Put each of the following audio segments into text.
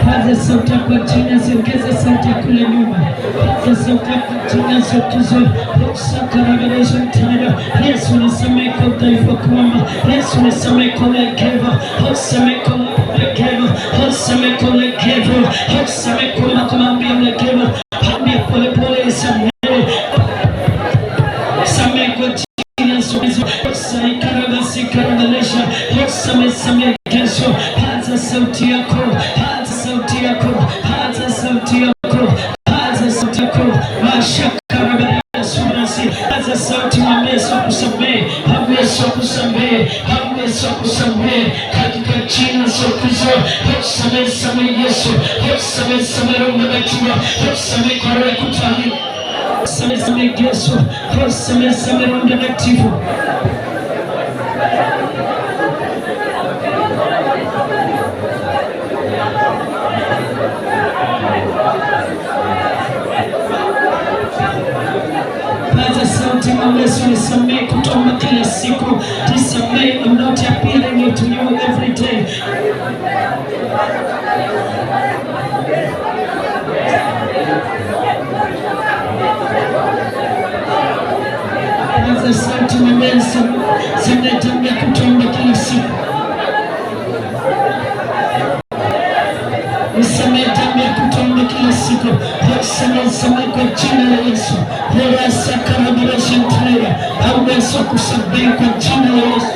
Paza sauti kwa jina, ziongeze sauti kule nyuma. Paza sauti kwa jina, zokizo Revelation tano. Yesu nisamehe kwa udhaifu wangu. Yesu nisamehe kwa ulegevu. Nisamehe kwa ulegevu. Nisamehe kwa ulegevu. Nisamehe kwa maombi ya ulegevu. Ambia pole pole nisamehe. Samehe kwa jina zokizo. Revelation. Nisamehe kesho. Paza sauti yako. Paza sauti yako. Paza sauti yako. Paza sauti yako. Mashaka Yesu, paza sauti, mwambie Yesu akusamehe, mwambie Yesu akusamehe, mwambie Yesu akusamehe katika jina la Yesu. Samehe Yesu, samehe Roho Mtakatifu, samehe kwa roho ya kutahiri, samehe Yesu, samehe Roho Mtakatifu. Paza sauti, mwambie Yesu nisamehe kutoka kila siku. Nisamehe, I'm not appealing it to you every day. Paza sauti, mwambie Yesu nisamehe kutoka kila siku. Nisamehe kutoka kila siku. Nisamehe kwa jina la Yesu. Revelation tano. Au Yesu akusamehe kwa jina la Yesu.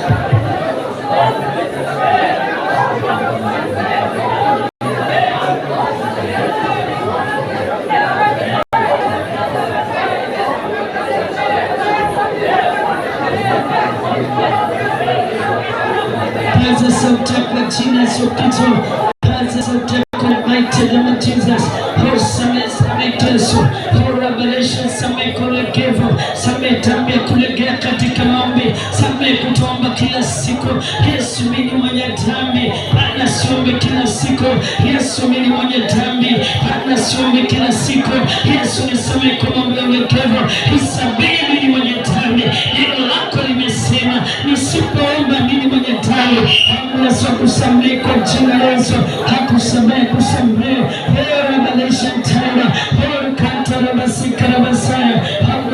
Paza sauti kwa jina la Yesu. Paza sauti kwa mighty name of Jesus. Samehe Yesu. Revelation, samehe kulegevu, samehe tabia kulegea katika maombi, samehe kutomba kila siku. Yesu mimi mwenye dhambi, Bwana siombe kila siku. Yesu mimi mwenye dhambi, Bwana siombe kila siku. Yesu nisamehe kwa mambo ya ulegevu, nisamehe mimi mwenye dhambi. Neno lako limesema nisipoomba mimi mwenye dhambi, Yesu akusamehe kwa jina la Yesu. Hakusamehe, kusamehe. Revelation tano.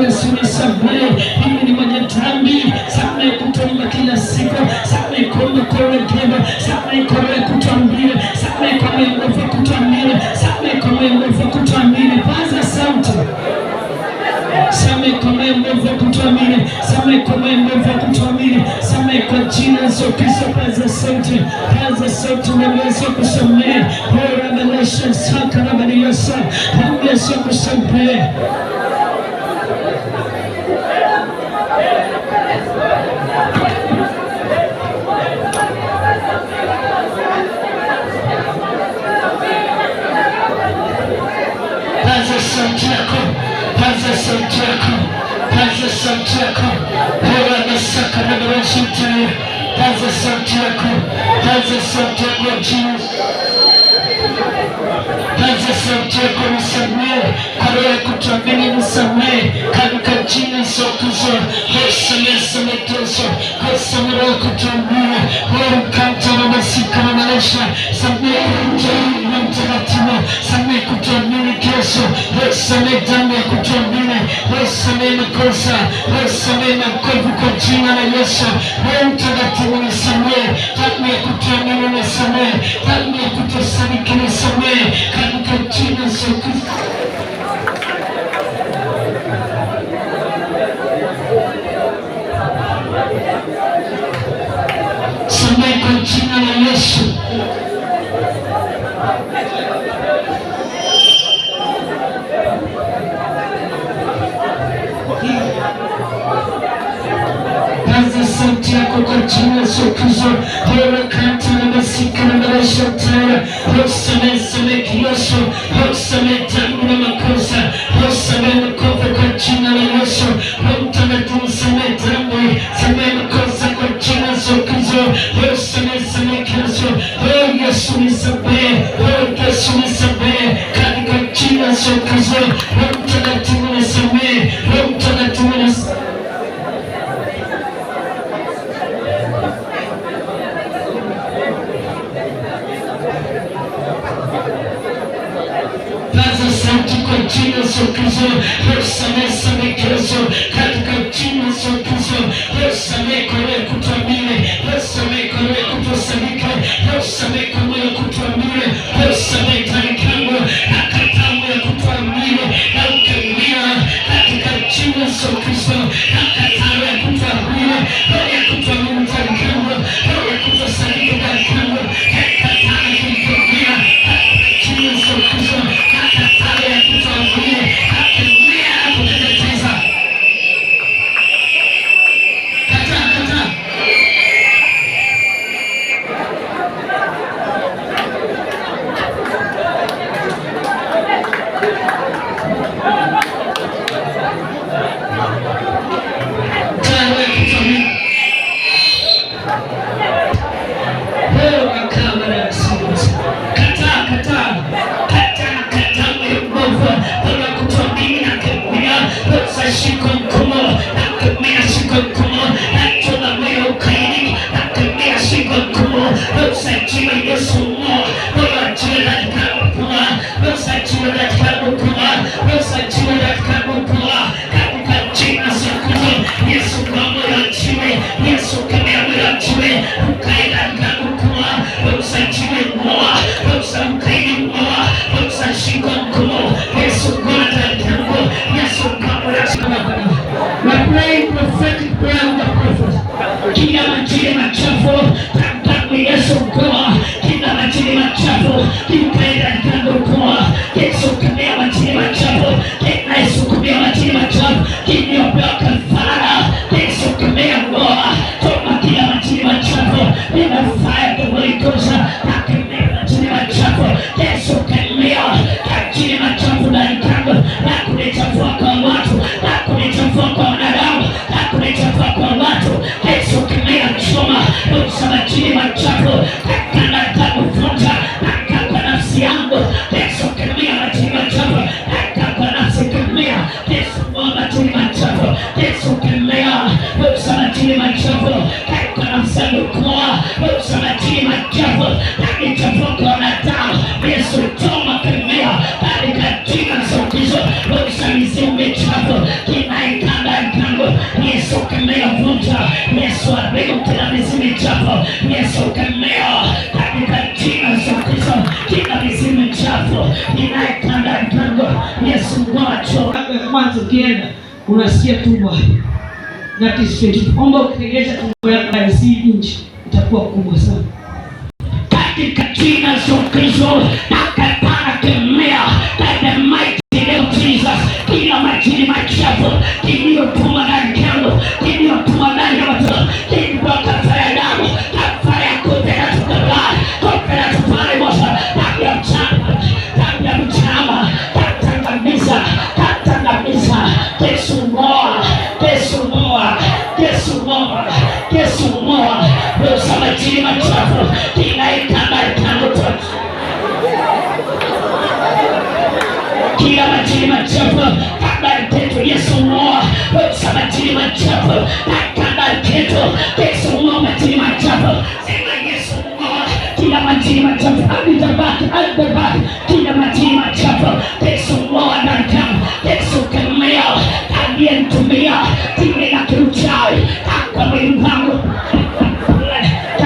Yesu nisamehe, mimi ni mwenye dhambi. Samehe kutomba kila siku, samehe kuomba kwa ulegevu, samehe kwa kutoamini, samehe kwa nguvu kutoamini, samehe kwa nguvu kutoamini. Paza sauti, samehe kwa nguvu kutoamini, samehe kwa nguvu kutoamini, samehe kwa jina la Yesu Kristo. Paza sauti, paza sauti, mwambie Yesu kusamehe. Revelation sakarabani Yesu, mwambie Yesu kusamehe. Paza sauti yako, paza sauti yako, paza sauti yako. Bora nasaka na Revelation tano. Paza sauti yako, paza sauti yako Jesus. Paza sauti yako, nisamehe kwa roho ya kutoamini, nisamehe katika jina la Yesu Kristo. Samehe Yesu, samehe roho ya kutoamini, roho mkata na masika na maisha, samehe kutoamini na mtakatifu, samehe kutoamini kesho, samehe dhambi ya kutoamini, samehe makosa, samehe makovu kwa jina la Yesu. Roho mtakatifu nisamehe, dhambi ya kutoamini nisamehe, dhambi ya kutosadiki nisamehe katika jina la Yesu Kristo. Samehe kwa jina la Yesu. Paza sauti yako kwa jina la Yesu Kristo. Harakati na masika na maisha tayari. Samehe kiosho. Samehe tangu na makosa. Samehe makosa kwa jina la Yesu. Mtakatifu samehe tangu. Samehe makosa kwa jina la Yesu Kristo. Samehe kiosho. Yesu nisamehe. Yesu nisamehe. Katika jina la Yesu Kristo. Mtakatifu nisamehe. Mtakatifu nisamehe. Kwa jina la Yesu Kristo, samehe Kristo, katika jina la Yesu Kristo, samehe kwa wewe kutuamini, samehe kwa wewe kutusadika, samehe kwa wewe kutuamini, samehe tangu akatamu ya kutuamini na ukamia katika jina la Yesu Kristo, akatamu ya kutuamini, ya kutuamini tangu, ya kutusadika tangu, akatamu ya kutuamini katika jina la Yesu Kristo. Kila majini machafu tangu Yesu kwa kila majini machafu kikaenda tangu kwa Yesu kamea majini machafu kina Yesu kamea majini machafu kiniopewa kafara Yesu kamea ngoa toka kila majini machafu nina fire the Holy Ghost na kamea majini machafu Yesu kamea majini machafu ndani yangu na kunichafua kwa watu na kunichafua kwa wanadamu na kunichafua kwa watu Yesu kamea choma majini machafu nataka kufunja nataka nafsi yangu Yesu kamea majini machafu nataka nafsi kamea Yesu majini machafu Yesu kamea majini machafu nataka nafsi yangu kwa majini machafu nakichafuka wanadamu Yesu choma kamea katika jina la Yesu Kristo mizimu michafu kinaikanda tangu Yesu kamea vunja Yesu aribu kila mizimu michafu Yesu kamea katika jina la Yesu Kristo kila mizimu michafu kinaikanda tangu Yesu mwacho mwanzo kienda unasikia tumbo na tisfeti omba ukiregesha tumbo yako na isi inchi itakuwa kubwa sana katika jina la Yesu Kristo nakatana kemea katika mighty name of Jesus kila majini machafu kiliyotuma ndani yangu kiliyotuma ndani ya watu kilikuwa kafara ya damu kafara ya kutenda tukabali kufera tufare mosa tabia mchama katangamiza Yesu moa rosa majini machafu kinaikanda tangu kila majini machafu kanda tetu Yesu moa rosa majini machafu kanda tetu Yesu moa majini machafu sema Yesu moa kila majini machafu alibaki kila majini machafu Yesu moa ndani Yesu kamea aliyenitumia timu la kiuchawi kwa mwili wangu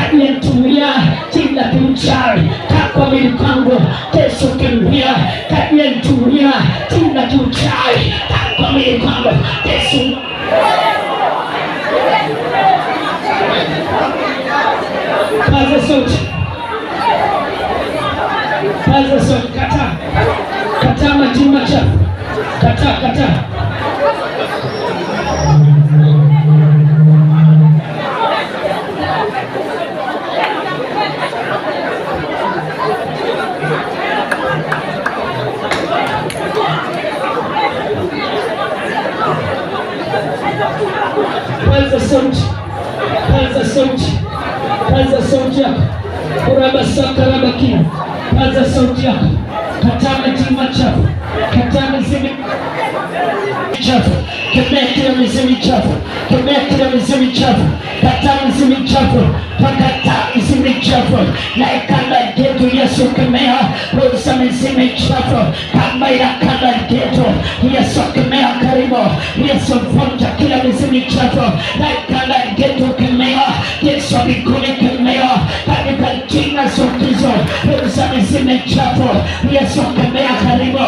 aliyenitumia timu la kiuchawi kwa mwili wangu Yesu kamea aliyenitumia timu la kiuchawi kwa mwili wangu Yesu paza sauti kata majini machafu kata sauti, paza sauti, paza sauti yako. Urabasakarabakia, paza sauti yako. Kataa mizimu chafu, kataa mizimu chafu, kemea kila mizimu chafu, kemea kila mizimu chafu, kataa mizimu chafu, kataa mizimu chafu. Na ikanda geto Yesu kemea, rosa mizimu chafu, kama ya kanda geto Yesu kemea karibu, Yesu vunja kila mizimu chafu. Na ikanda geto kemea, Yesu mbinguni kemea, katika jina la Yesu, rosa mizimu chafu, Yesu kemea karibu,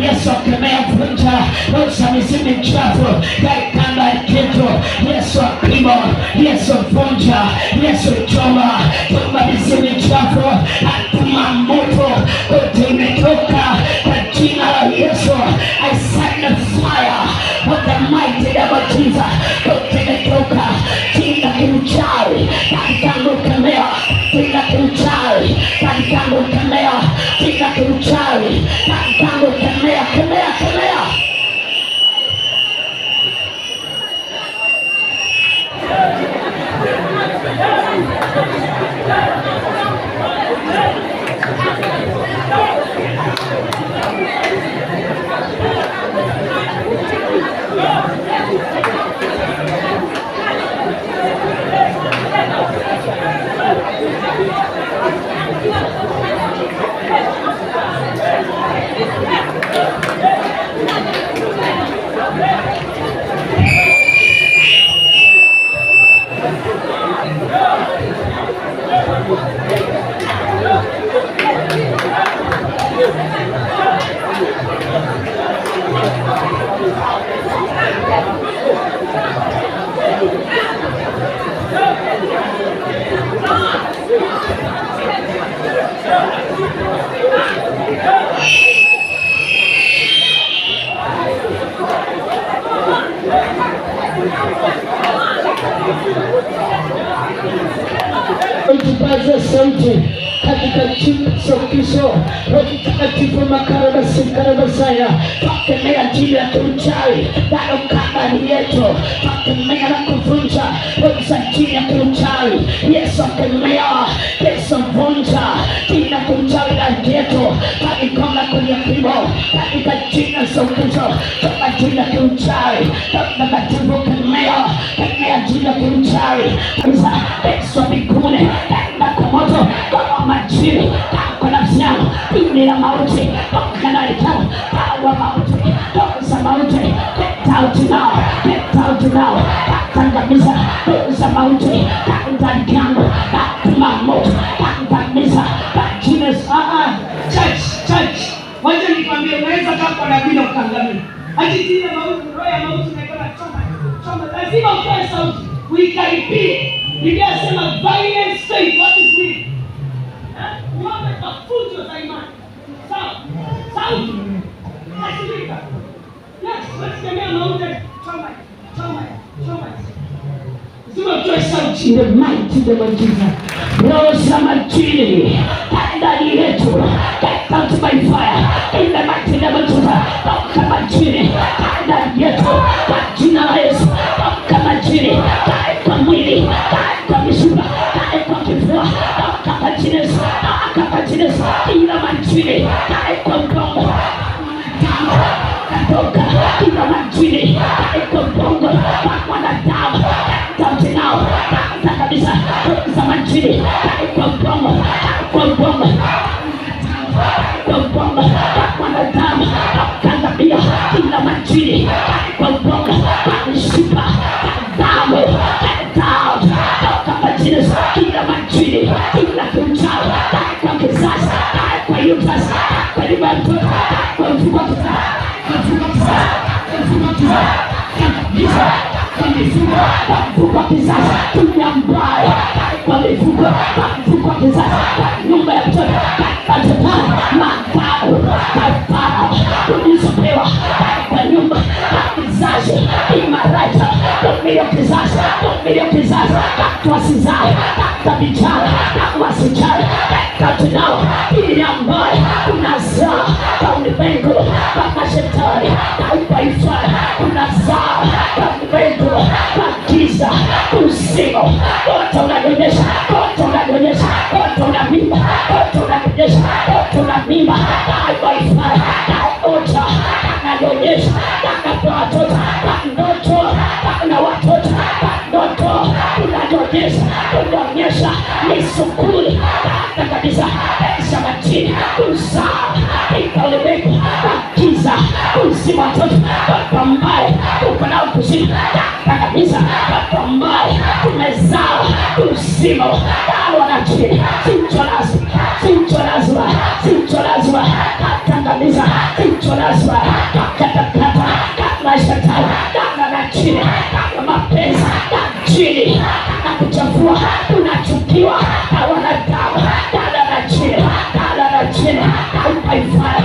Yesu kemea vunja, rosa mizimu chafu, kanda geto Yesu pima, Yesu vunja, Yesu choma, choma mizimu chafu, atuma moto, utimetoka kwa jina la Yesu. I send the fire of the mighty name of Jesus, utimetoka, jina kimchawi, katika kemea, jina kimchawi, katika kemea, jina kimchawi, katika kemea, kemea, kemea. Tupaze sauti katika jina la Yesu. Roho Mtakatifu makarabasi karabasaya, tukemea jina la uchawi nalo kama yetu, tukemea na kuvunja roho za jina la uchawi. Yesu kemea, Yesu vunja jina la uchawi la yetu, katika kwenye pimo, katika jina la Yesu, kama jina la uchawi, Mtakatifu kemea, kemea jina la uchawi. Yesu mbinguni moto kama majini kwa nafsi yangu, ini la mauti toka ndani yangu, hawa mauti toka za mauti, get out now, get out now, tangamiza za mauti ndani yangu, kama moto tangamiza jina sana. Church waje nikwambie, unaweza kama na bila kutangamia ajitile mauti, roho ya mauti inaitwa choma, lazima utoe sauti uikaribie. Biblia inasema violent faith, what is it? Uombe mafunzo za imani. Sawa? Sauti. Kasilika. Yes, let's kemea mauti. Choma. Sema tuwe sauti in the mighty name of Jesus. Roho za majini ndani yetu, get out by fire in the mighty name of Jesus. Toka majini ndani yetu kwa jina la Yesu. Toka majini kwa mwili, kwa mishipa, kwa kifua, kwa jina, kwa jina ila majini kwa mgongo. Toka ila majini kwa mgongo kwa mwanadamu. Sauti nao kabisa za majini kwa mgongo, kwa mgongo, kwa mgongo kwa mwanadamu. Kanda pia ila majini kwa mgongo, kwa mishipa, damu, damu. Toka majini ila majini ila kumchao kwa kizazi, kwa yutas, kwa libanto, kwa mfuko kizazi, kwa mfuko kizazi, tunyambaye kwa mifuko kizazi, nyumba ya mtoto, katatani, makao, kafara, ulizopewa kwa nyumba ya kizazi, imaraita, tumilio kizazi, wasizae, vijana, wasichana, katunao, ili ambaye unazaa kwa ulimwengu, kwa mashetani, kwa ifara, unazaa kwa ulimwengu, kwa giza, kuzimu, wote unanyonyesha, wote unanyonyesha, wote unamimba, wote unanyonyesha, wote unamimba, wifi, ota, unanyonyesha, unatoa watoto, ndoto, na watoto, ndoto, unanyonyesha, unanyonyesha, ni sukuli, kabisa, sabatini, uzaa, ikaulibeko, giza, kuzima watoto, watu ambaye, upanao kuzima, kabisa, watu ambaye, umezaa, kuzima, wanachini, sincho lazima, katangaliza, sincho lazima, katakata, maisha tayo, na chini, mapenzi, na chini, na kuchafua, unachukiwa, na wanadamu, na chini, haifai,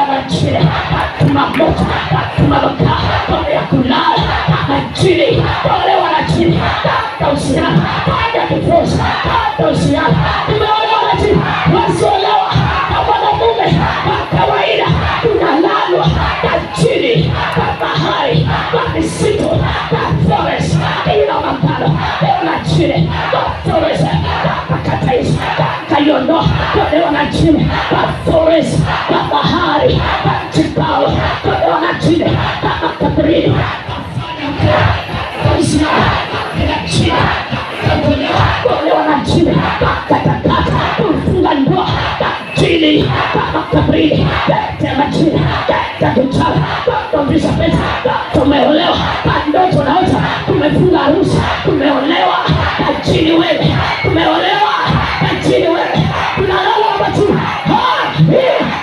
na chini, hatuma moto, hatuma baka, pale ya kulala, na chini, pale wana chini, hata usiana, hata kifosa, hata usiana, umeolewa na chini, wasiolewa, na wanamume, wa kawaida, unalalwa, na chini, kwa bahari, kwa misitu, kwa forest, ila makalo, ila chini, kwa forest, kwa kataisi, kayono, kwa wanachini, kwa forest, kwa bahari, kwa chipao, kwa wanachini, kwa kabrini, kwa isina, kwa chini, kwa wanachini, kwa katakata, kufunga ndoa, kwa chini, kwa kabrini, kwa machini, kwa kuchara, kwa visa pesa, kwa umeolewa, kwa ndoto naota, kumefunga harusi, kumeolewa, kwa chini wewe, kumeolewa, kwa chini wewe, unalala watu, umeolewa,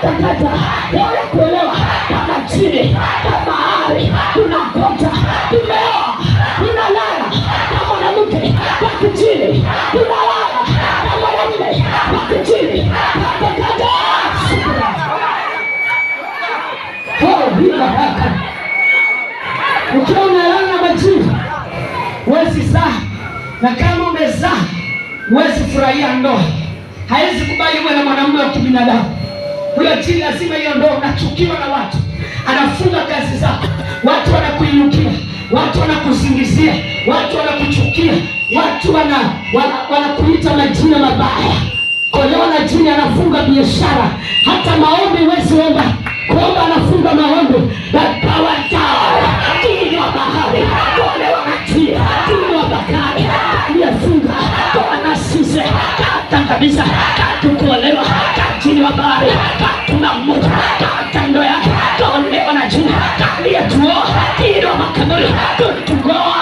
chini, wewe kuolewa, kama chini, kama bahari, unakota, umeoa, unalala, kama mwanamke, wako chini, unalala, kama mwanamume, wako chini, unakota, ukiwa unalala na majini, huwezi zaa, na kama umezaa, huwezi furahia ndoa. Haiwezi kubali uwe na mwanamume wa kibinadamu. Huyo jini lazima hiyo ndoa, unachukiwa na watu, anafunga kazi zako, watu wanakuinukia, watu wanakuzingizia, watu wanakuchukia, watu wanakuita majina mabaya. Kuolewa na jini anafunga biashara, hata maombi huwezi omba, kuomba anafunga maombi, bakawa dawa, jini wa bahari, kuolewa na jini, jini wa bahari, aliyefunga, kwa nasize, kata kabisa, kuolewa, jini wa bahari, katuna moto, kata ndo yake, kuolewa na jini, aliyetuoa, jini wa makaburi, kutugoa,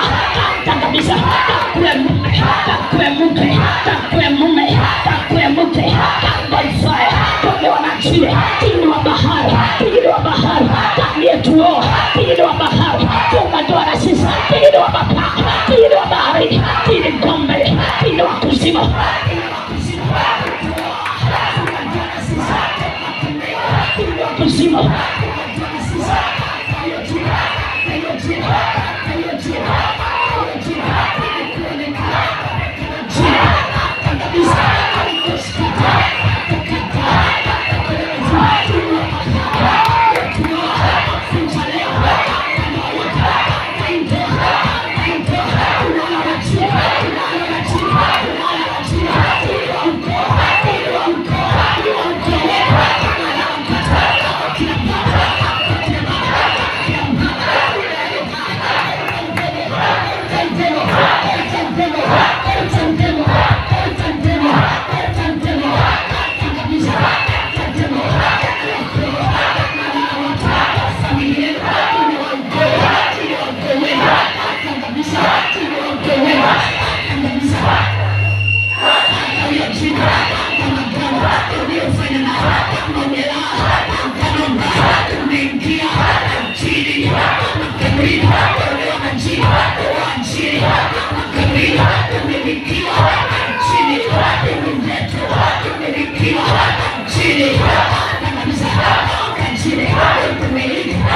kata kabisa, kakue mume, kakue mume, kakue mume, kakue mume, kakue fire, kuolewa na jini, jini wa bahari, jini wa bahari, aliyetuoa, jini wa bahari, funga ndoa na sisi, jini wa bahari, jini wa bahari, jini ngombe, jini wa kuzima, kuzima, chini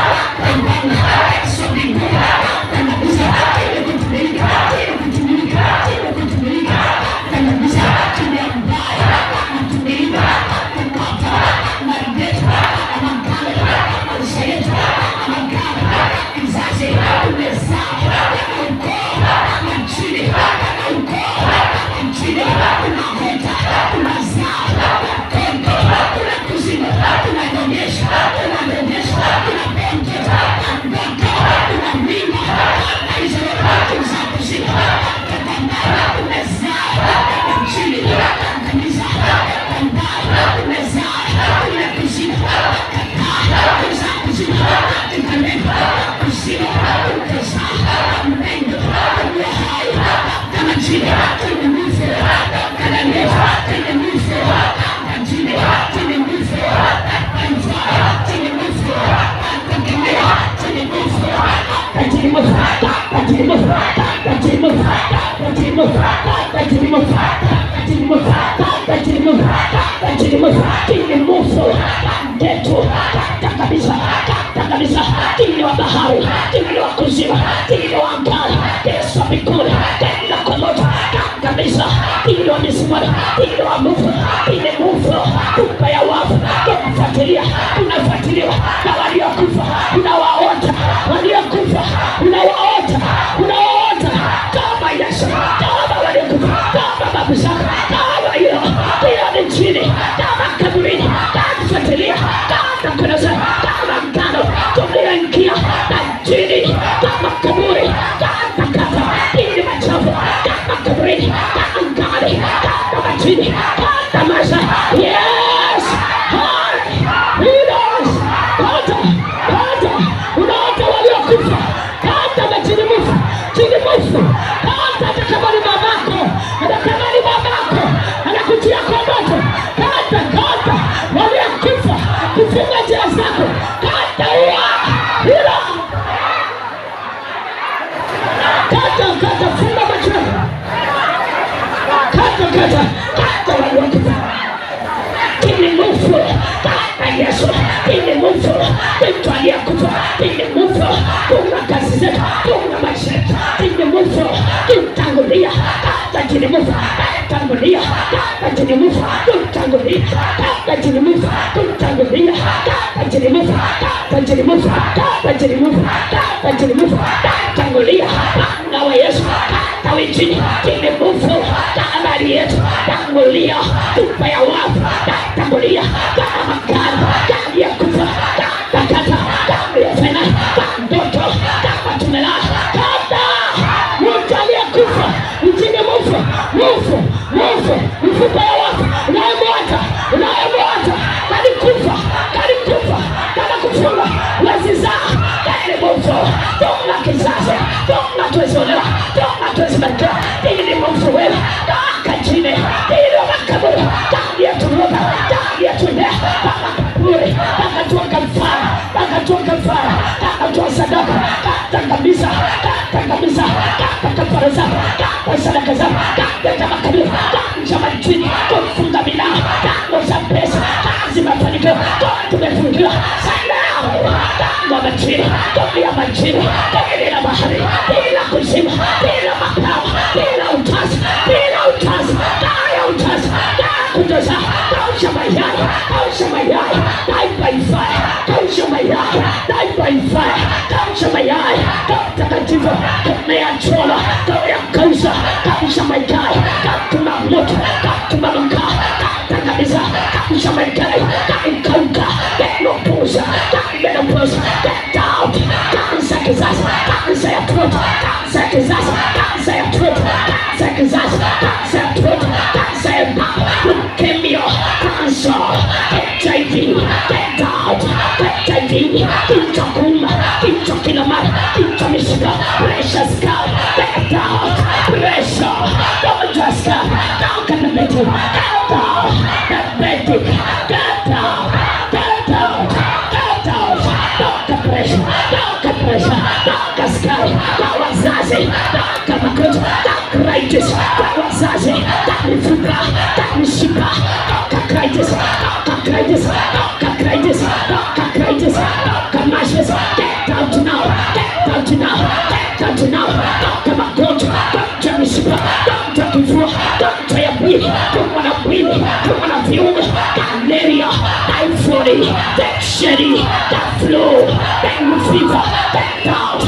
Unafuatiliwa na waliokufa, unawaota waliokufa, unawaota kama Yesu, kama waliokufa, kama babu zako, kama hilo ni chini, kama kaburini, kufuatilia kama kunaza, kama mtano tuliingia na chini, kama kaburi, kama kata, ili machafu, kama kaburini, kama ngani, kama chini, kama maisha. Yes! Unaota waliokufa, kata majini mufu, chini mufu, kata kama ni babako, kama ni babako, anakutia kwa moto, kata waliokufa, kufunga njia zako, kata hilo, kata funga macho, kata waliokufa, chini mufu, kata Yesu, chini mufu, mtu aliyekufa, chini mufu, kuna kazi zetu, kuna maisha yetu, chini mufu, tutangulia, kata chini mufu, tutangulia, kata chini mufu, tutangulia, kata chini mufu, tutangulia, kata chini mufu, kata chini mufu, kata chini mufu, kata chini mufu, tutangulia, na wa Yesu, kata wengine, chini mufu, kata yetu, tangulia, tupa ya wafu, tangulia, kama kadi ya kufa, kata ya fena, ndoto, kama tumelala, kata mtu aliyekufa, mchini mufu, mfupa ya wafu, unayemwata, kalikufa, kama kufunga, wazizaa, kani mufu, tunga kizazi, tunga tuwezolewa, tunga tuwezibarikiwa, ili mufu wewe, kaka chini, ili makaburi, kadi ya turuba, kadi ya tuendea, Kaka toa sadaka, kata kabisa, kata kafara zako, kata sadaka zako, kata makabila, kata majini, kufunga milango, kata za pesa, kazi mafanikio, tumefungiwa sana, kama majini, tumia majini, bila bahari, bila kuzima, bila mapawa, bila utazi, kaya utazi, kutoza, kausha mayai, die by fire, kausha mayai, die by fire, kausha mayai, takatifu, tumea chola, tumea kausha mayai, katuma moto, katuma mkaa, katakabisa, kausha mayai, kaikauka, menopausa, get out, kansa kizazi, kansa ya throat, kansa ya kizazi, kansa ya throat, kansa ya kizazi, kansa ya throat, kansa ya mouth, leukemia, cancer, HIV, get out, HIV, kichwa kuuma, kichwa kila mara, kichwa mishipa, pressure skull, get out, pressure, don't skull, don't get the metal, get out, diabetic, get out, don't pressure, don't skull, don't wazazi, don't magonjwa, don't arthritis, don't wazazi, don't mifupa, don't mishipa, don't arthritis, don't mashes, get out. out now, get out now, get out now. Toka magonjwa, toka mishipa, toka kifua, toka ya mwili, toka na mwili, toka na viungo, malaria, typhoid, infection, flu, dengue fever, get out.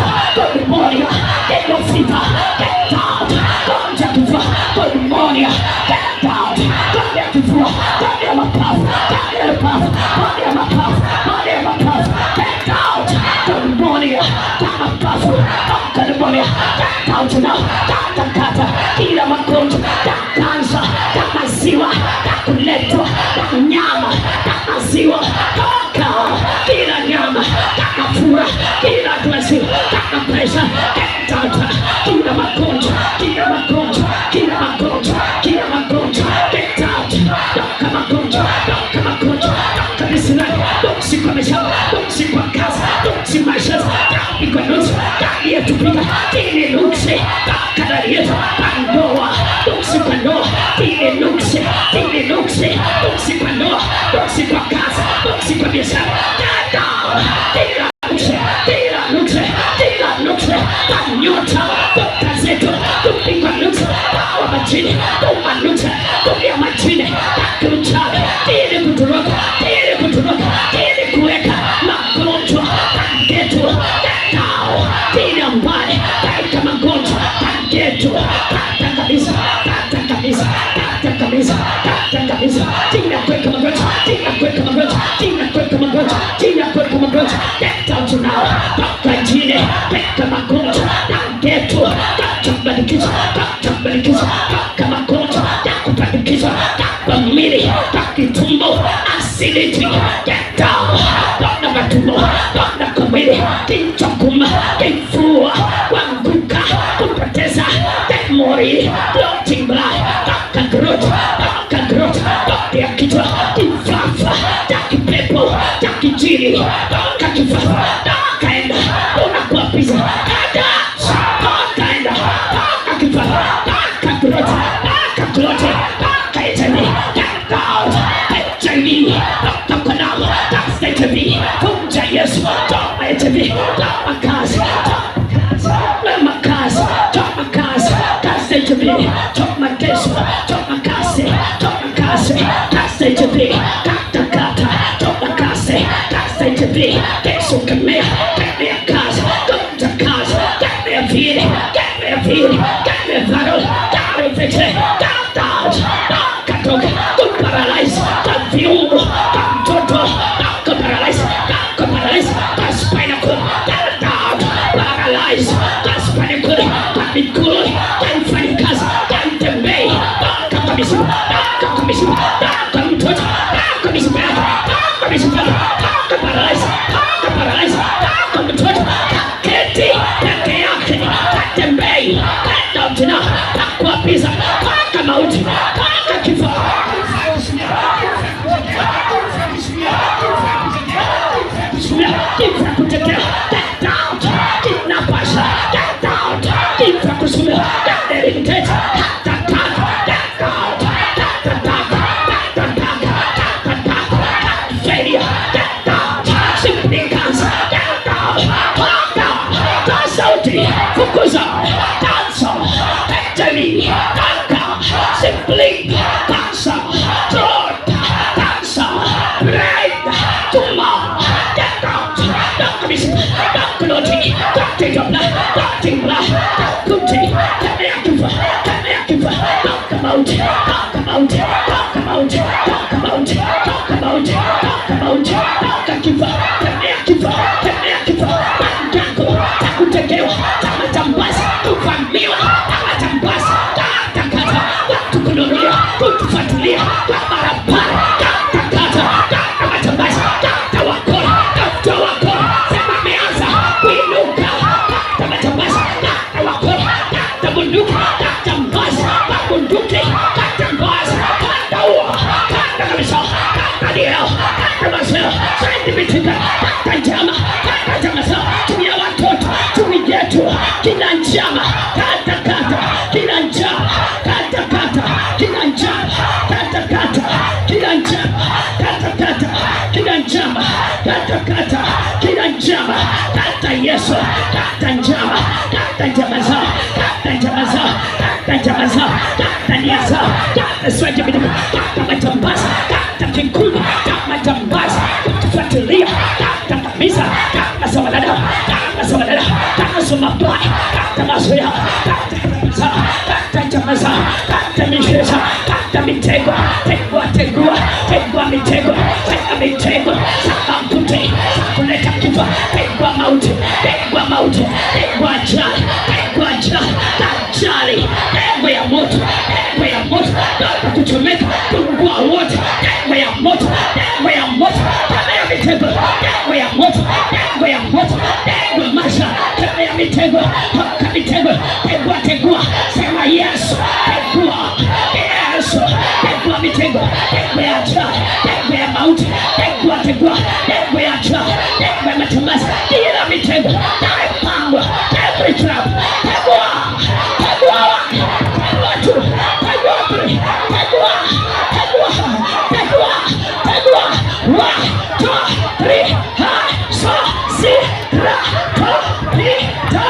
Pneumonia, dengue fever, get out. Gonja kifua, pneumonia, get out. Gonja kifua, gonja mapafu, gonja mapafu, gonja mapafu, gonja mapafu, get out. Pneumonia, gonja mapafu, gonja pneumonia, get out now. Kata kila magonjwa, kansa, maziwa, kuletwa, nyama, maziwa, kila nyama, fura, kila glasi, pressure, get out. Kila magonjwa, kila magonjwa, kila magonjwa, kila magonjwa, get out. Toka magonjwa, toka magonjwa, toka misinani, toksi kwa mishaba, toksi kwa kazi, toksi maisha, toki kwa nusu, toki yetu pika, tini nuksi, toka dari yetu, pandoa, toksi kwa ndoa, tini nuksi, toksi kwa ndoa, toksi kwa kazi, toksi kwa biashara, get out. Tira nukse, nyota, toka zetu, tupigwa nukse, tawa majini, tuma nukse, tupia majini, takuchawe, tiri kuturoka, tiri kuweka, magonjwa, tangetu, tatao, tiri ambaye, taika magonjwa, tangetu, tata kabisa, tira kuweka magonjwa, get out now. Toka jini, peka magonjwa, tangetu, tatabadikiza, toka magonjwa, takubadikiza, takwamili, takitumbo, acidity, get out. Toka matumbo, toka kumili, kichokuma, kifua, kuanguka, kupoteza, temori, bloating blood, toka growth, toka ya kichwa, kifafa, takipepo, takijiri, toka kifafa, toka enda, unakuwa pizza, toka enda, toka kifafa, toka growth, toka HIV, get out. HIV, toka nao, toka HIV, kumja Yesu, toka HIV, toka kazi, HIV, toka mateso, toka kazi, HIV, kata, toka kazi, HIV, kesho kemea kazi, gonja kazi, kemea vile, viral infection, toka paralyze, viungo, mtoto, toka paralyze, spinal cord, paralyze, spinal cord, miguu, haifanya kazi, haitembei, toka mishipa, toka mtoto, toka mishipa, toka paralyze, toka mtoto, keti peke yake, hatembei, get out now, toka pizza, toka mauti, toka kifo. Kifo kutetea, get out. Kinapasha, get out. Kifo kusumia, get irritate, get out. Failure, get out. Simply cancer, get out. Toa sauti, fukuza, dansa, victory, danka, simply cancer, dansa, right, tumor, get out. Toka mishipa, toka loti, toka blood, kuti, kemea kifa, toka mauti, toka kifa, kemea kifa, tako, takutekewa, tamatambasi, kuvamiwa, tamatambasi, takata, tukununulia, kutufatulia, barabara, takata, tamatambasi, tawakora, sema meanza, kuinuka, tamatambasi, tawakora, tabunduki, tatambasi, babunduki, tatambasi, tataua, tatakabisa, tatadiao, tatabaseo, saindibitika, tatajama, tumia watoto, tumijetu, kila njama, katakata, kila njama, katakata, kila njama, katakata, kila njama, katakata, kila njama, katakata, kila njama, kata Yesu. Kata njama, kata njama zao, kata njama zao, kata njama zao, kata nia zao, kata swati bidimu, kata matambaza, kata kikundi, kata matambaza, kutufuatilia, kata kabisa, kata sawadada, kata sawadada, kata sumabwai, kata mazoea, kata njama zao, kata misheza, kata mitego, tegua, tegua, tegua mitego, tegua mitego, saka mpute, kuleta kifa, tegua mauti, tegua mauti, tegua ajali, tegua ajali, ajali, tegua ya moto, tegua ya moto, tegua kuchomeka, tegua wote, tegua ya moto, tegua ya moto, tegua ya mitego, tegua ya moto, tegua ya moto, tegua masha, tegua ya mitego, toka mitego, tegua, tegua, sema Yesu, tegua, Yesu, tegua mitego, tegua ya ajali, tegua ya mauti, tegua, tegua, tegua ya ajali, tegua ya matambaza, kila mitego, naipangwa, every trap, tegua, tegua, tegua tu, tegua three, tegua, tegua, tegua, tegua, 1, 2, 3, high, so, si, ra, to, ri, ta,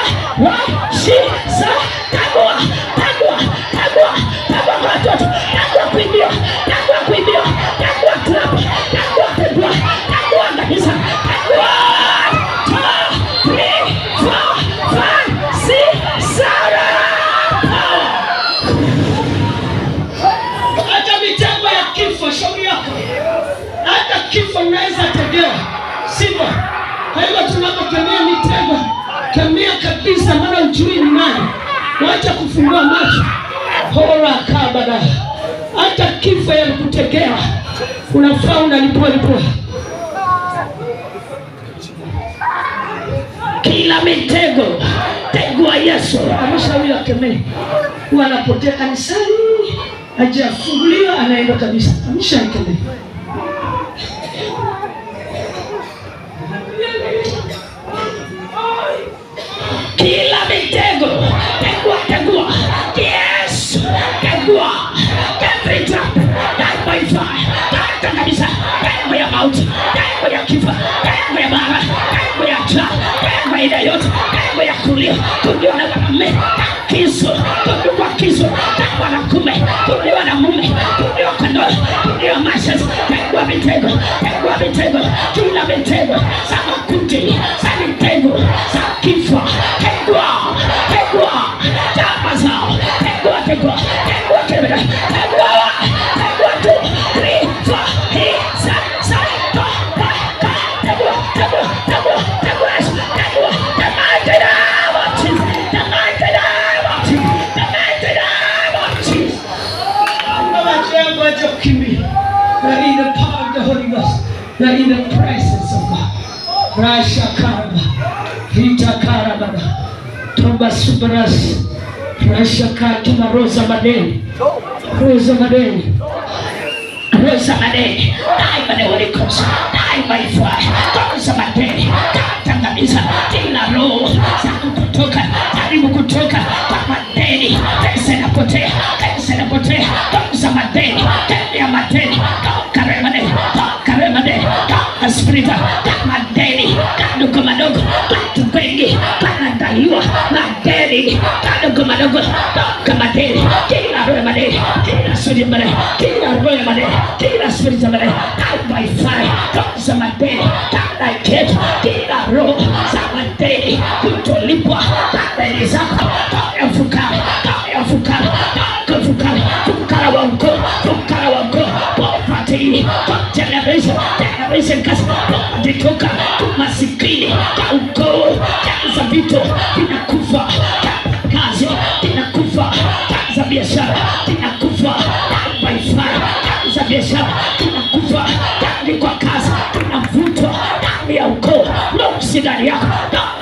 wa, shi, sa, tegua, tegua, tegua, tegua kwa watoto, tegua kuibiwa, tegua kuibiwa, tegua trap, tegua, tegua, tegua kabisa, tegua, 2, 3, 4, 5, 6, 7, hata mitego ya kifo, shauri yako, hata kifo unaweza tegewa, sivyo? Kwa hivyo tunapokemea mitego, kemea kabisa, maana ujui ni nani. Wacha kufungua macho. Hora kabada. Hata kifo ya kutegea, unafaa unalipua lipua. Kila mitego, tegua Yesu. Ameshauri akemee. Huwa anapotea kanisani, hajafunguliwa anaenda kabisa. Ameshakemea. Kila mitego, tegua, tegua, Yesu, tegua, every trap, die by fire, kata kabisa, tegua ya mauti, tegua ya kifa, tegua ya bara, tegua ya cha, tegua ya yote, tegua ya kulia, kuliwa na wanaume, kiso, kuliwa kiso, tegua na kume, kuliwa na mume, kuliwa kwa ndoa, kuliwa mashas, tegua mitego, tegua mitego, kila mitego, sa makuti, sa mitego, sa kifa, tegua, tegua, jama zao, tegua, tegua, tegua, tegua, tegua, tegua, 2, 3, 4, 6, 7, 8, 9, 10, tegua, tegua, tegua, tegua, tegua, the mighty name of Jesus, the mighty name of Jesus, the mighty name of Jesus. We are in the power of the Holy Ghost. We are in the presence of God. Rasha Karaba, Rita Karabada, Toba Subras, Rasha Katuma Rosa Madeni, Rosa Madeni, Rosa Madeni, die by the Holy Ghost, die by fire, Rosa Madeni, Katangamiza, Tina Roho, Saku kutoka, Taribu kutoka, Madeni, Pesa inapotea, Pesa inapotea, Rosa Madeni, Kenya Madeni, Kare Madeni, Kare Madeni, Spirita, Madeni, Kadogo Madogo, Katu Bengi, Kanandaliwa, Madeni, Kadogo Madogo, Kamadeni, Kila Roya Madeni, Kila Suri Madeni, Kila Roya Madeni, Kila Spirita Madeni, die by fire, Rosa Madeni, Kala Ketu, Kila Roho, Samadeni, Kutolipwa, Madeni Zako, Kaya Fukara, Kaya Fukara, Kaya Fukara, Fukara Wango, Fukara Wango, Poverty, Generation, Generation Kasa, Ditoka, Masikini, Kauko, Kaza Vito, Tinakufa, Kazi, Tinakufa, Kaza Biashara, Tinakufa, by fire, Kaza Biashara, Tinakufa, Kandi kwa kazi, Tinavutwa, Kandi ya ukoo, Nuksi ndani yako,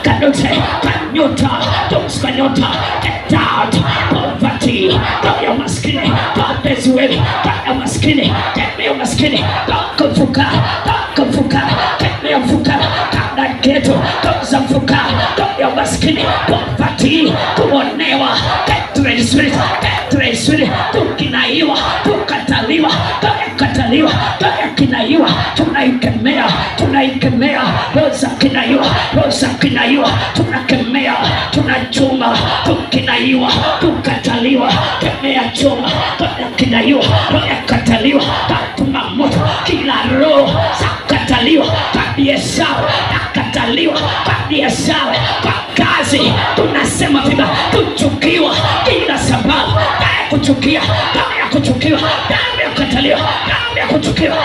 Kanote, Kanyota, Nuksi Kanyota, get out, poverty, Kaya maskini, Kapezi wewe, Kaya maskini, Kaya maskini, Kakufuka, Kakufuka, Kaya fuka, Kaya keto, Kaya fuka, Kaya maskini, poverty, kuonewa, Kaya spirit, Kaya spirit, kukinaiwa, kukataliwa, Kaya kataliwa. tunakataliwa, tunaikinaiwa, tunaikemea, tunaikemea roho za kinaiwa, roho za kinaiwa, tunakemea, tunachoma, tukinaiwa, tukataliwa, kemea choma, tunakinaiwa, tunakataliwa, tatuma moto kila roho za kukataliwa, tabia sawa, nakataliwa, tabia sawa, kwa kazi tunasema vibaya, kuchukiwa kila sababu, kuchukia, damu ya kuchukiwa, damu ya kukataliwa, damu ya kuchukiwa,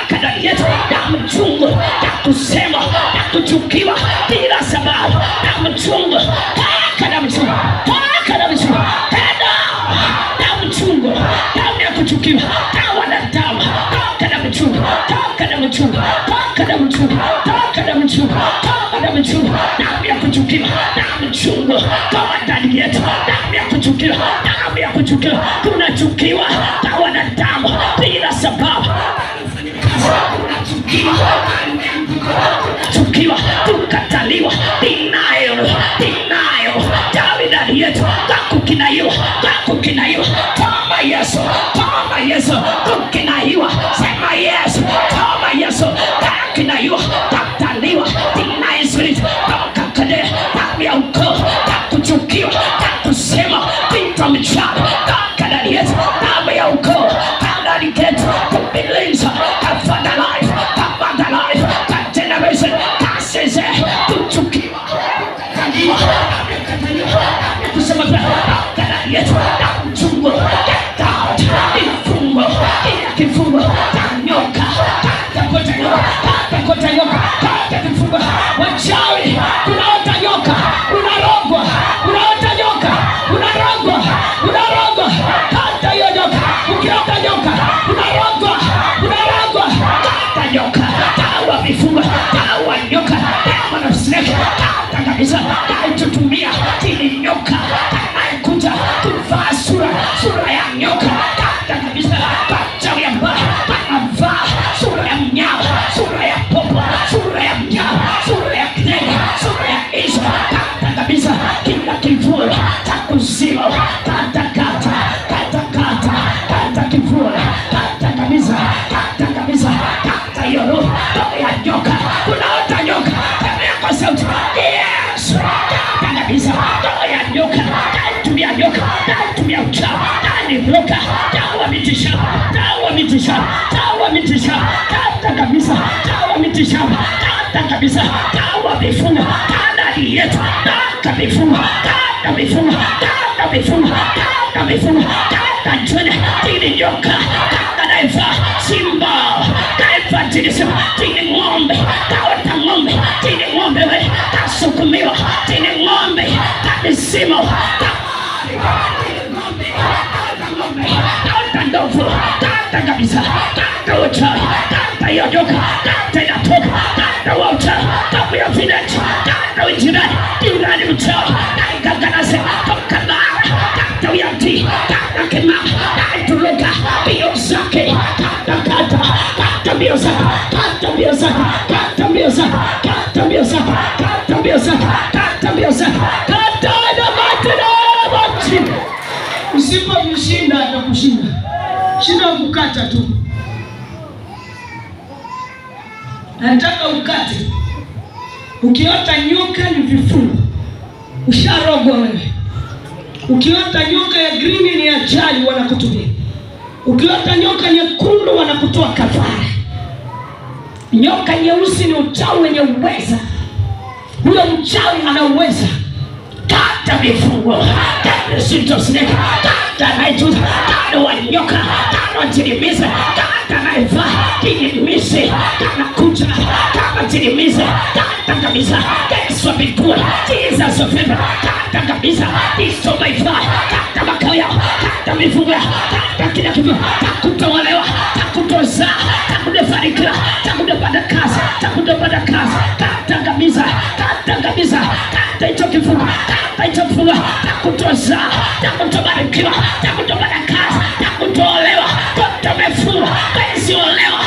kadari yetu, damu chungu ya kusema, ya kuchukiwa kila sababu, damu chungu, damu chungu, damu chungu, damu chungu, damu ya kuchukiwa, dawa na damu, damu chungu, damu chungu, damu chungu, damu chungu, damu chungu, damu ya kuchukiwa, damu chungu, dawa ndani yetu, damu ya kuchukiwa, damu ya kuchukiwa, tunachukiwa dawa na damu bila sababu, chukiwa, tukataliwa, denial, dawa ndani yetu, kukinaiwa, kukinaiwa, kama Yesu, kama Yesu, kukinaiwa, sema Yesu, kama Yesu, kukinaiwa, kataliwa, denial spirit, kakade, damu ya ukoo, kuchukiwa, kusema vitu mchana, kadari yetu, damu ya ukoo, kadari yetu, kubilinza, kafanda life, generation, kaseze, kuchukiwa, kusema kadari yetu, damu chungu, get out, kifungo, kifungo, tanyoka, kata yoka, kata kifungo, wachawi, unaota yoka, unarogwa, unaota yoka, unarogwa, kata hiyo yoka, ukiota yoka, unarogwa, kata yoka, dawa vifungo, dawa nyoka, dawa na snake, kata kabisa, tutumia tili nyoka, anaikuja, kuvaa sura ya nyoka, kata kabisa, kata ya mbaya, anavaa sura ya mnyama, sura ya popo, sura ya mnyama, sura ya knege, sura ya isha, kata kabisa, kila kivuli, takuzima, kata kivuli, kata kabisa, kata yoro, ya nyoka, unaota nyoka, kama kwa sauti, yes, kata kabisa, ya nyoka, tumia nyoka, tumia uchawi, nani bloka, dawa mitisha, kata kabisa, dawa mitisha, kata kabisa, dawa vifunga, kadari yetu, kata vifunga, kata njwene, tini nyoka, kata naifa, simba, kaifa tini simba, tini ngombe, kawata ngombe, tini ngombe we, kasukumiwa, tini ngombe, kanisimo, kata ndovu, kata kabisa, kata uchawi, kata yojoka, kata inatoka, kata wauchawi, kata ya village, kata ujirani, jirani uchawi, kakanase, toka mara, kata uyati, kata kemama, kata turuka, bio zake, kata bio zake, kata bio zake, kata bio zake, kata bio zake, kata bio zake, kata bio zake, kata na matina. Usipomshinda atakushinda. Shinda kukata tu. Nataka ukate. Ukiota nyoka ni vifungo, usharogwa wewe. Ukiota nyoka ya green ni ajali, wanakutumia. Ukiota nyoka nyekundu wanakutoa kafara. Nyoka nyeusi ni uchawi wenye uweza. Huyo mchawi ana uweza. Kata vifungo, kata sito snake, kata naituza, kata wanyoka, kata tirimiza, kata naiva, tirimize, kata kucha, kata tirimize, kata kabisa, Yesu abikua, Jesus of heaven, kata kabisa, Yesu maiva, kata makaya, kata vifungo, kata kila kitu, takutolewa, takutoza, takudefanikiwa, takudepata kazi, kata kabisa, kata hicho kifungo, takutoza, takutobarikiwa, takutopata kazi, takutolewa, takutomefunga, takuolewa,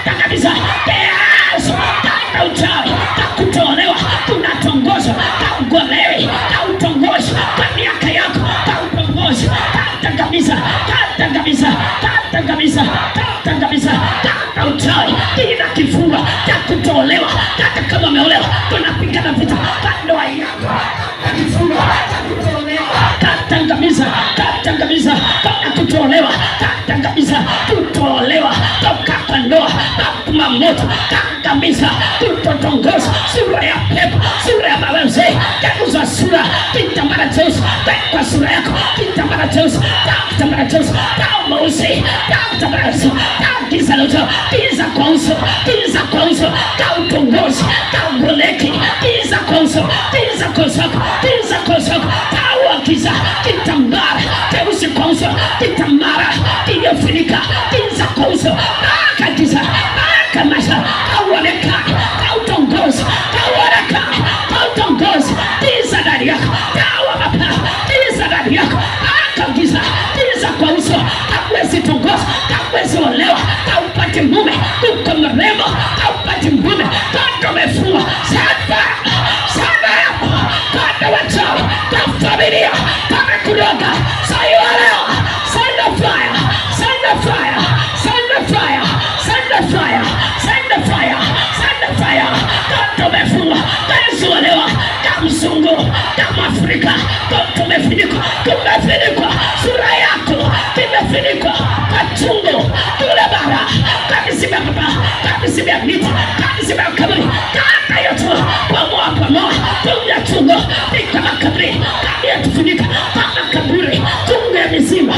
kata kabisa, Yesu, kata uchawi, takutolewa, tunatongoza, taugolewi, tautongoza, kwa miaka yako, tautongoza, kata kabisa, kabisa, kata kabisa, kata uchawi, kila kifungo cha kutolewa, kata kama umeolewa, tunapigana vita kando yako. Kifungo cha kutolewa, kata kabisa, kata kabisa, kata kutolewa, kata kabisa, kutolewa, toka kwa ndoa, bakuma moto, kata kabisa, kutotongoza, sura ya pepo, sura ya mawazee, geuza sura, kitambara cheusi, kwa sura yako, kitambara cheusi, kitambara cheusi, kama usi, kitambara cheusi, giza loto, giza kwa uso, giza kwa uso, kautongozi, kaugoleki, giza kwa uso, giza kwa uso, giza kwa uso, kaua giza, kitambara cheusi kwa uso, kitambara iliyofunika, giza kwa uso, aka giza, aka maisha, kauoneka, kautongozi, kauoneka, kautongozi, giza ndani yako, kaua mapa, giza ndani yako, aka giza, giza kwa uso, hauwezi tongoza, hauwezi olewa, haupati mume, uko mrembo, haupati mume, kando umefungwa, sana kando wachawi, kwa familia, kama kuroga, sayuelewa, send the fire, send the fire, send the fire, send the fire, send the fire, send the fire, kando umefungwa, kaisuelewa, kamzungu, kama Afrika, tumefinikwa, sura yako, tumefinikwa, katungo, tule bara, kabisibia baba, kabisibia miti, kabisibia kaburi, kanda yoto, pamoa, tunga tungo, nika makaburi, kabia tufunika, kama kaburi, tunga mizima,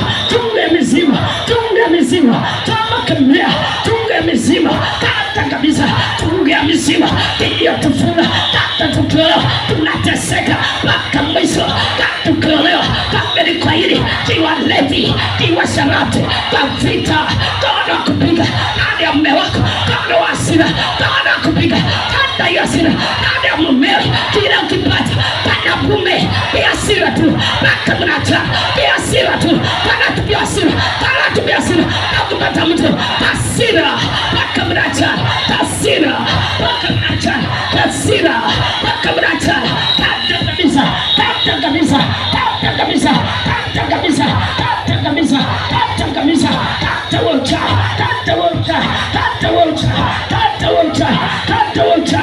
kama kamia, tunga mizima, kata kabisa, tunga mizima, kia tufuna, kata tukulewa, tunateseka, baka mwiso, kata tukulewa, kama ni kwa hili, kiwa levi, kiwa sharati, kwa vita, kona kupiga, nani ya mme wako, kona wasira, kona kupiga, kanda yasira, nani ya mumeo, kila ukipata, kana bume, biasira tu, baka mnacha, biasira tu, kana tu biasira, na kupata mtu, tasira, baka mnacha, tasira, baka mnacha, kata kabisa, kata kabisa, kata kabisa, kata kabisa, kata kabisa, kata kabisa, kata wocha, kata wocha, kata wocha, kata wocha, kata wocha,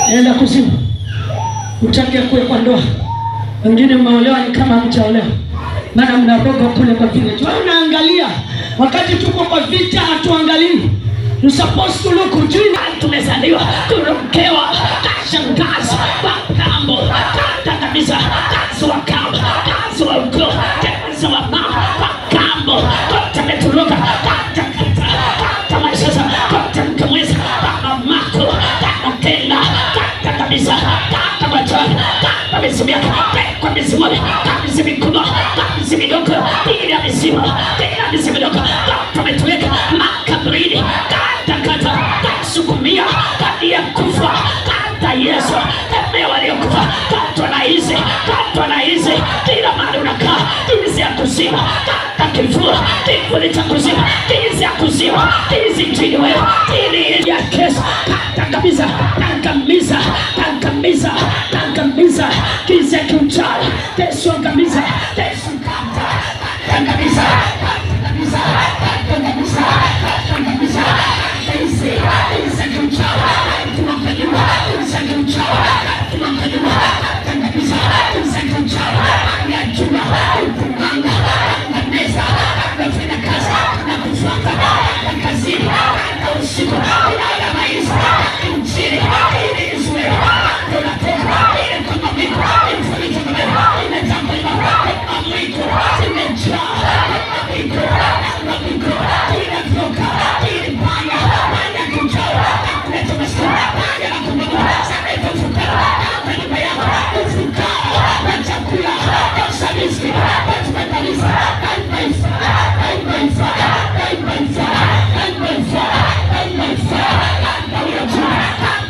nenda kuzimu, utake kuwe kwa ndoa. Wengine mmeolewa ni kama mtaolewa, maana mnaroga kule kwa vile tu. Unaangalia wakati tuko kwa vita, hatuangalii. You supposed to look ujini. Tumezaliwa, turukewa, kashangazi, wakambo, kata kabisa, kazi wa kambo, kazi wa uko, kazi wa mama, wakambo, kote meturuka, kata maisha, kote mkamweza, kama mako, kata tenda, kata kabisa, kata wachani, kata mizimia, kwa mizimone, kata mizimikuno, kata mizimidoko, ila mizima, ila mizimidoko, kufa na hizi, kila mahali unakaa, hizi ya kuzima, kifua, kifuli cha kuzima, hizi ya kuzima, hizi chini wewe, hili ya kesa, tangamiza, tangamiza, tangamiza, tangamiza, hizi ya kiuchawi, Yesu angamiza, Yesu kata, tangamiza, tangamiza, tangamiza, tangamiza, hizi ya kiuchawi, tunakaliwa, hizi ya kiuchawi, tunakaliwa, tangamiza, hizi ya kiuchawi, ya jua, upumanga, tangamiza, nafanya kazi, nakufuata, na kazini, na usiku, na maisha, nchini, ili Israeli, tunateka, ili kama miko, ili fulito kama miko, ili jambo lima, amiko, imejaa, amiko, amiko, ili vyoka, ili panya, panya kujawa, kuleta maskara, panya na kumama, sameta fukara, na nyumba yako, ufukara, na chakula, na usabisi, na tumetalisa, na maisha, na maisha, na maisha, na maisha, na maisha, na uyajua,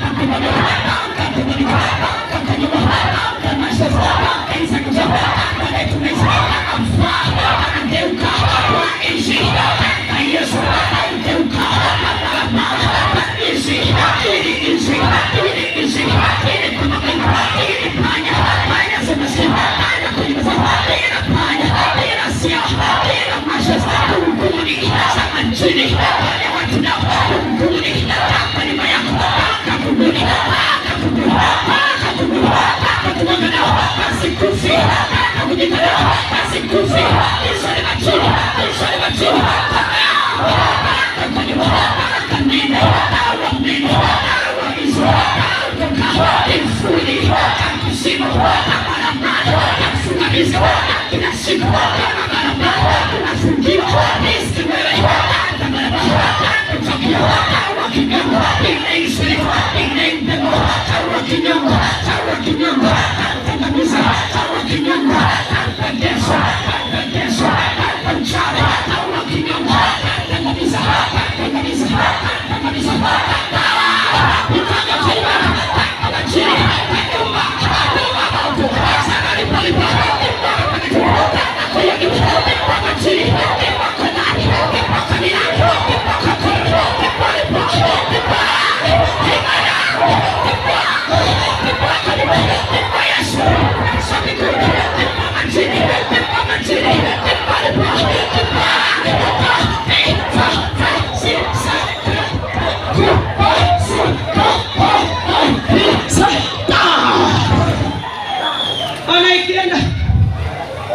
na kumama, na kumama, na kumama, na maisha, na isa kujawa, na letumesa, na mfa, na ndeuka, na ishi, na Yesu, na ndeuka, na mama, na ishi, ili ishi, ili ishi, ili kumama, ili panya, panya semesema, panya kulimesa, ili panya, ili siya, ili masha, unguni, sama njini, panya watu nao, unguni, hapa ni mayako, haka kunguni, haka kunguni, haka kunguni, haka tuwanga nao, asikufi, haka kujika nao, asikufi, isole machini, isole machini, haka kanyuma, haka nini, hawa nini, hawa iso, hawa infuni, haka kusimu, haka namana, haka fungamisa, haka nasimu, haka manamana, haka fungiwa, iski wewe, haka manamana, haka takia, hawa kinyama, ine isuli, ine indemo, hawa kinyama, hawa kinyama, haka namisa, hawa kinyama, haka desa, haka desa, haka nchara, hawa kinyama, haka namisa, haka namisa, haka namisa,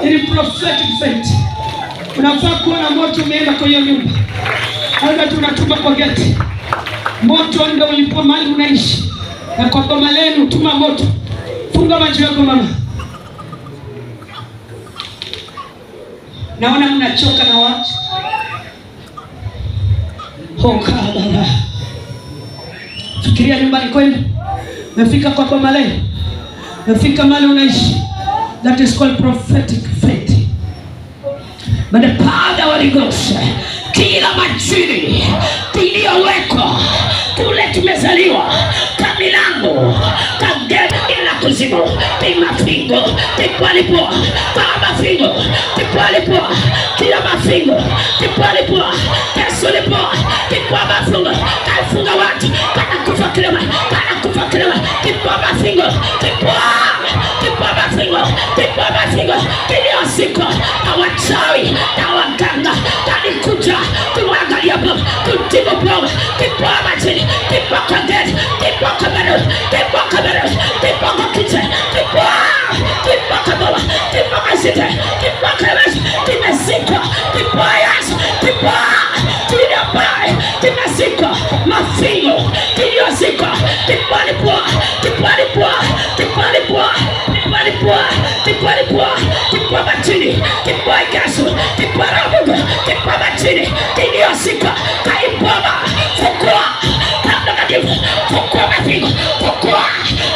ili prophetic faith. Unafaa kuona moto umeenda kwa hiyo nyumba. Hata tunatuma kwa geti. Moto ndio ulipo mahali unaishi. Na kwa boma lenu tuma moto. Funga macho yako mama. Naona mnachoka na watu. Honka baba. Fikiria nyumbani kwenu. Umefika kwa boma lenu. Umefika mahali unaishi. That is called prophetic faith. But the power of the Holy Ghost, kila majini iliyowekwa kule tumezaliwa, kamilango, kagema, ila kuzimu, timafingo, tipalipua, kamafingo, tipalipua, kila mafingo, tipalipua, kesulipua, tipamafingo, kafunga watu, kanakufa kilema, kanakufa kilema, tipamafingo, tipua, kilio siku na wachawi na waganga talikuja tuangalia baba kutibu baba tipa majini tipa kageti tipa kamera tipa kamera tipa kakite tipa kababa tipa kasite tipa kamera tipa sikwa tipa yas tipa bai tipa sikwa mafingo kilio siku tipa lipua tipa lipua tipa lipua tipwa machini, tipwa ikasu, tipwa rabugu, tipwa machini, kilio sika, kaipoma, fukua, mtakatifu, fukua mafingo, fukua,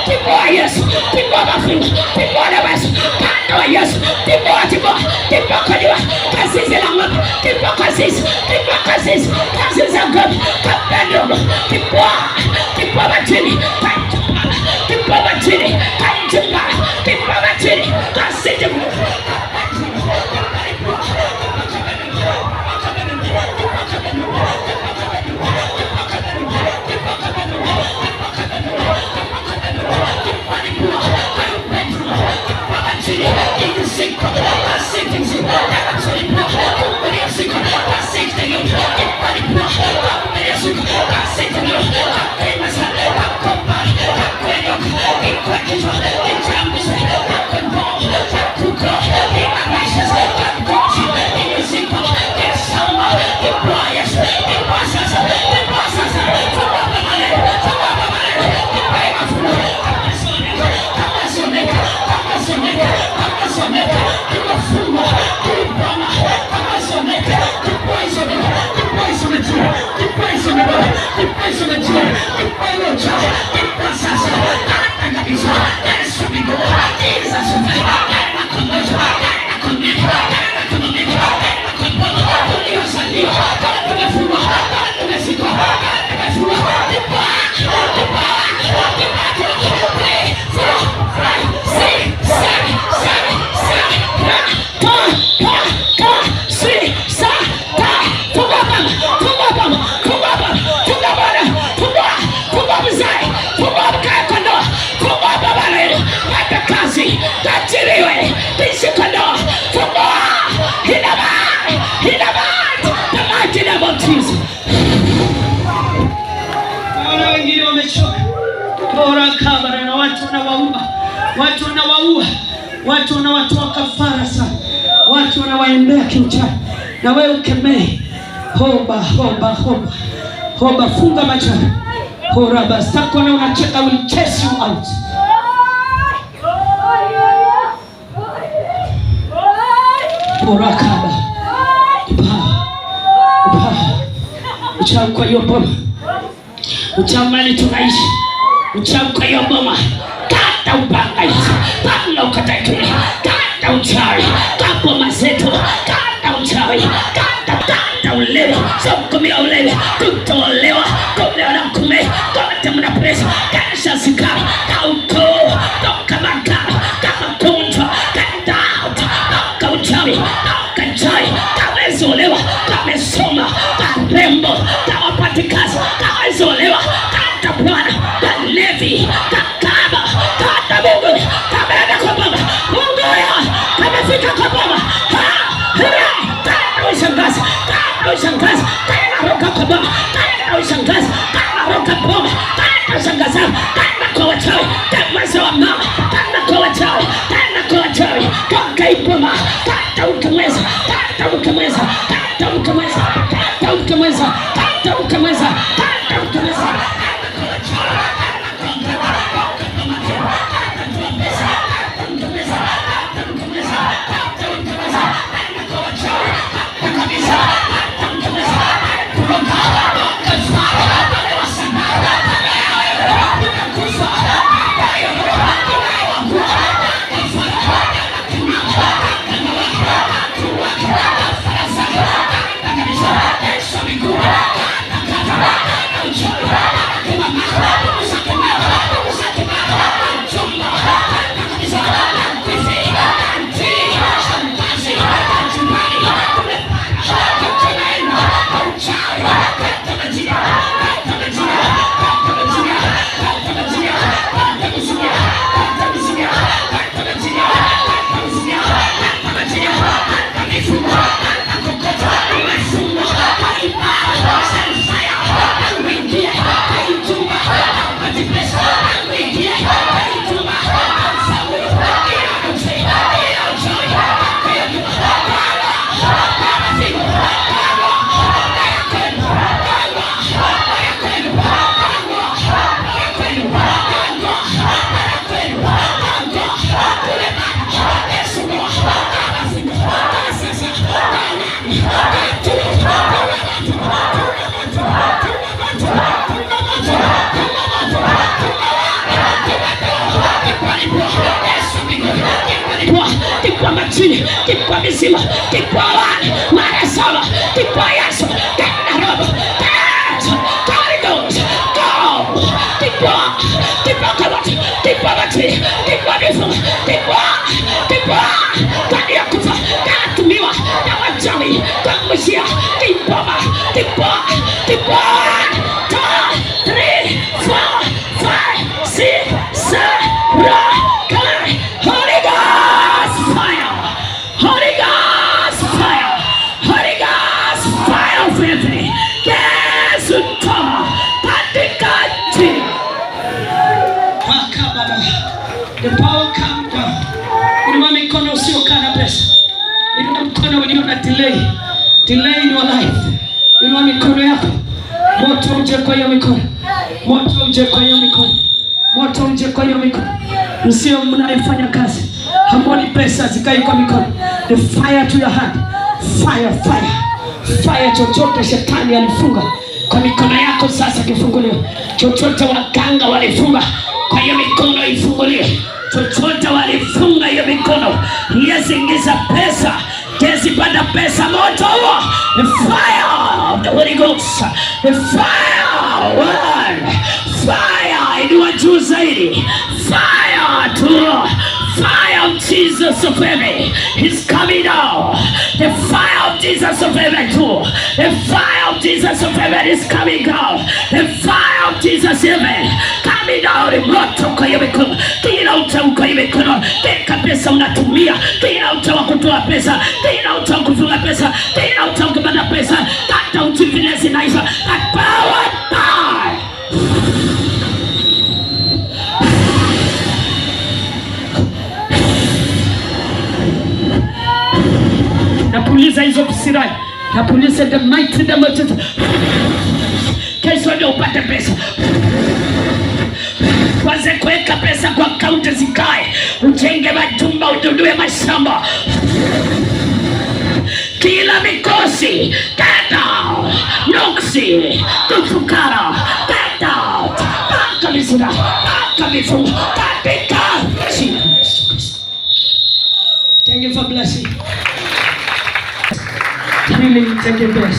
tipwa Yesu, tipwa mafingo, tipwa nabasi, kando wa Yesu, tipwa kanywa, kasisi la ng'ombe, tipwa kasisi za ng'ombe, kapendo, tipwa machini, tipwa machini, tipwa machini, Wengine wamechoka. Bora kabla na watu wanawaua. Watu wanawaua. Watu wanawatoa kafara sana. Watu wanawaendea kiuchawi. Na wewe ukemee. Homba. Funga macho. Hora basta kona unacheka, will chase you out. Bora kabla. Uchawi kwa hiyo boma. Uchawi tunaishi. Uchawi kwa hiyo boma. Kata upanga hizo. Panga ukataituli. Kata uchawi. Kapo mazetu. Kata uchawi. Kata ulewa. Sokumia ulewa. Kutolewa. Kulewa na mkume. Kote mna presa. Kasha sikari. Kauko. Toka makara. Kama kunjwa. Get out. Toka uchawi. Toka uchawi. Kawezolewa. Kamesoma. Karembo. Kawapatikazi. Kawezolewa. Kata bwana. Kalevi. Kakaba. Kata Mungu. Kameenda kwa baba. Mungu ya. Kamefika kwa baba. Kata ushangazi. Kata ushangazi. Kata roka kwa baba. Kata ushangazi. Kata roka baba. Kata ushangazi. Kata kwa wachawi. Kata wa mama. Kata kwa wachawi. Kata kwa wachawi. Kata ipoma. Kata ukamweza. Kata ukamweza. Kata ukamweza. Kata ukamweza. Kata ukamweza. Kata ukamweza. Tikwa machini, tikwa mizima, tikwa wani, marasama, tikwa yaso, kena robo, kena, karigos, go, tikwa kabati, tikwa machini, tikwa mizima, tikwa, kania kufa, katumiwa, na wajawi, kamushia, tikwa, 2, 3, 4, 5, 6, 7, 8, Holy Ghost fire! Holy Ghost fire! Holy Ghost fire of heaven! Yesu toma katikati. Akababa delay in your life. Inua mikono yako. Moto uje kwa hiyo mikono. Moto uje kwa hiyo mikono. Moto uje kwa hiyo mikono. Msio mnaifanya kazi. Hamoni pesa zikai kwa mikono. The fire to your hand. Fire. Fire chochote shetani alifunga kwa mikono yako sasa kifunguliwe. Chochote waganga walifunga kwa hiyo mikono ifunguliwe. Chochote walifunga hiyo mikono. Yes, ingiza pesa. Kesi panda pesa moto. The fire of the Holy Ghost. The fire word. Fire inua juu zaidi. Fire to fire of Jesus of heaven is coming down. The fire of Jesus of heaven too. The fire of Jesus of heaven is coming down. The fire of Jesus of heaven coming down. Moto kwa hiyo mikono. Kila utamu kwa hiyo mikono. Teka pesa unatumia. Kila utamu kutoa pesa. Kila utamu kufunga pesa. Kila utamu kubanda pesa. Kata utivile zinaisha. That power die. Napuliza hizo sirai. Napuliza the mighty name of Jesus. Kesho ndio upate pesa. Kwanza kuweka pesa kwa akaunti zikae. Ujenge majumba, ununue mashamba. Kila mikosi, get out. Nuksi, kufukara, get out. Paka misura, paka mifungu, katika jina la Yesu Kristo. Thank you for blessing. Healing, take your best.